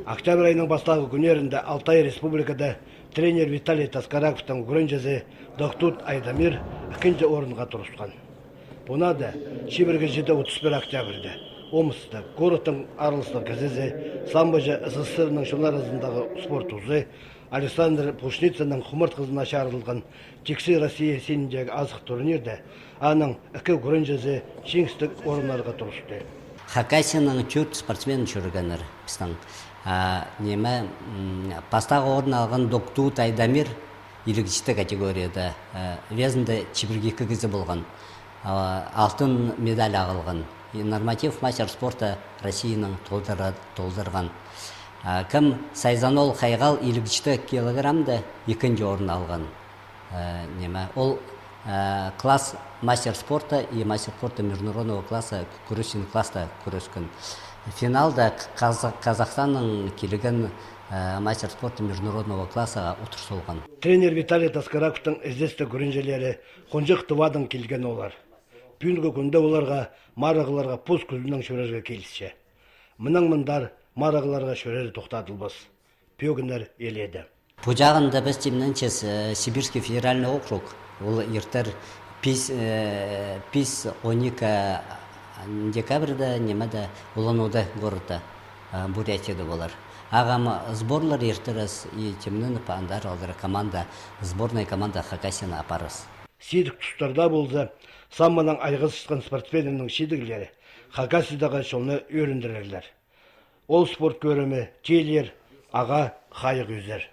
Октябрь айының бастағы күнерінде Алтай республикада тренер Виталий Таскараковтың гүрінжесі Доктут Айдамир ikkinchi орынға тұрышқан. Бұна да Шибірге 7-31 октябрьде Омсты, городтың арылысты газезе, самбожа СССР-ның жылдар арасындағы спорт узы Александр Пушницаның құмырт қызына шарылған Текси Россия сеніндегі азық турнирде аның 2 гүрінжесі жеңістік орынларға тұрышты. Хакасияның 4 спортсмен жүргенер біздің. Неме пастағы орын алған Доктут Айдамир елігішті категорияда везінде Чибірге 2 кезі болған. Алтын медаль ағылған. Норматив мастер спорта Россияның толдырған. Кім Сайзанол Хайғал елігішті килограммда 2-ші орын алған. Ол класс мастер спорта и мастер спорта международного класса күресін класста күрескен. Финалда Қазақстанның келген мастер спорта международного классаға отырсылған. Тренер Виталий Таскараковтың іздесті күрінжелері қонжық тывадың келген олар. Бүгінгі күнде оларға марағыларға поз күзінің шөрерге келісше. Мұның мұндар марағыларға шөрері тоқтатылбыз. Пөгінер еледі. Бұл жағында біз темненчес Сибирский федеральный округ. Ол ертер 12 декабрьда немеде Улан-Удэ города Бурятияда болар. Ағам сборлар ертерес и темнен пандар алдыр команда, сборная команда Хакасияны апарыз. Сейдік тұстарда болса, самманың айғыз шыққан спортсменінің шедігілері Хакасиядағы шолны өріндірерлер. Ол спорт көрімі, телер, аға, қайық өзер.